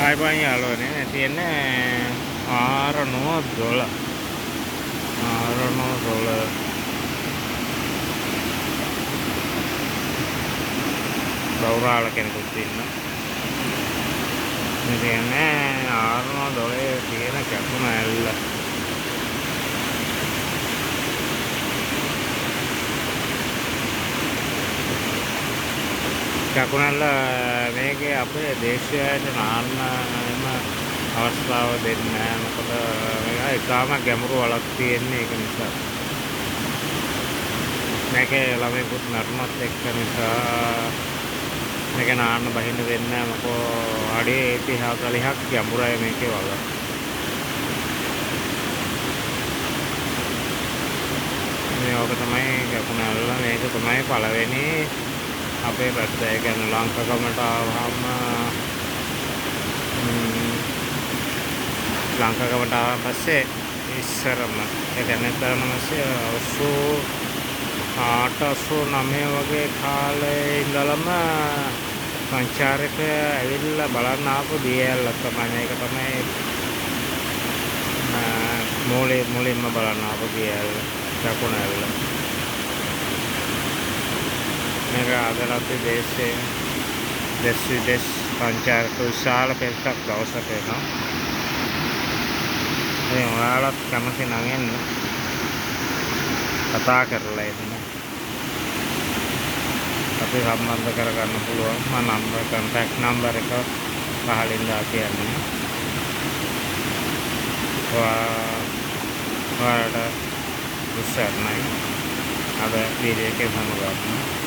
ආයිබන් යාළුවනේ තියෙන්නේ 6.12 දෞරාල කෙනෙකුත් ඉන්නවා. මේ කියන්නේ 6.12 තියෙන කැපුණ ඇල්ල. කකුණල්ල මේකේ අපේ දේශයට නාන්න එම අවස්ථාව දෙන්නේ නැහැ. මොකද මේක ඉතාම ගැඹුරු වලක් තියෙන්නේ. ඒක නිසා මේකේ ළමයිකුත් නරුණත් එක්ක නිසා මේක නාන්න බහින්න දෙන්නේ නැහැ. මොකෝ අඩේ 30-40ක් ගැඹුරයි මේකේ වල. මේක තමයි කකුණල්ල. මේක තමයි පළවෙනි අපේ පැත්ත. ඒ කියන්නේ ලංකගමට ආවම ලංකගමට ආවන් පස්සේ ඉස්සරම ඒ කියන්නේ තරමස්සේ 88-89 වගේ කාලේ ඉඳලම සංචාරක ඇවිල්ලා බලන්න ආපු දියැලක් තමයි. ඒක තමයි මුලින්ම බලන්න ආපු දියැල කකුණැල්ල. මේක අදලත් දේශේ දෙස් විදේශ සංචාරක විශාල පිරිසක් දවසට එනවා. මේ ඔයාලත් කැමති නම් එන්න කතා කරලා එන්න. අපි සම්බන්ධ කරගන්න පුළුවන්. මම contact number එක පහලින් දා කියන්නේ. ඔයාලට උත්සාහයි අද වීඩියෝ එකේ සමගන්න.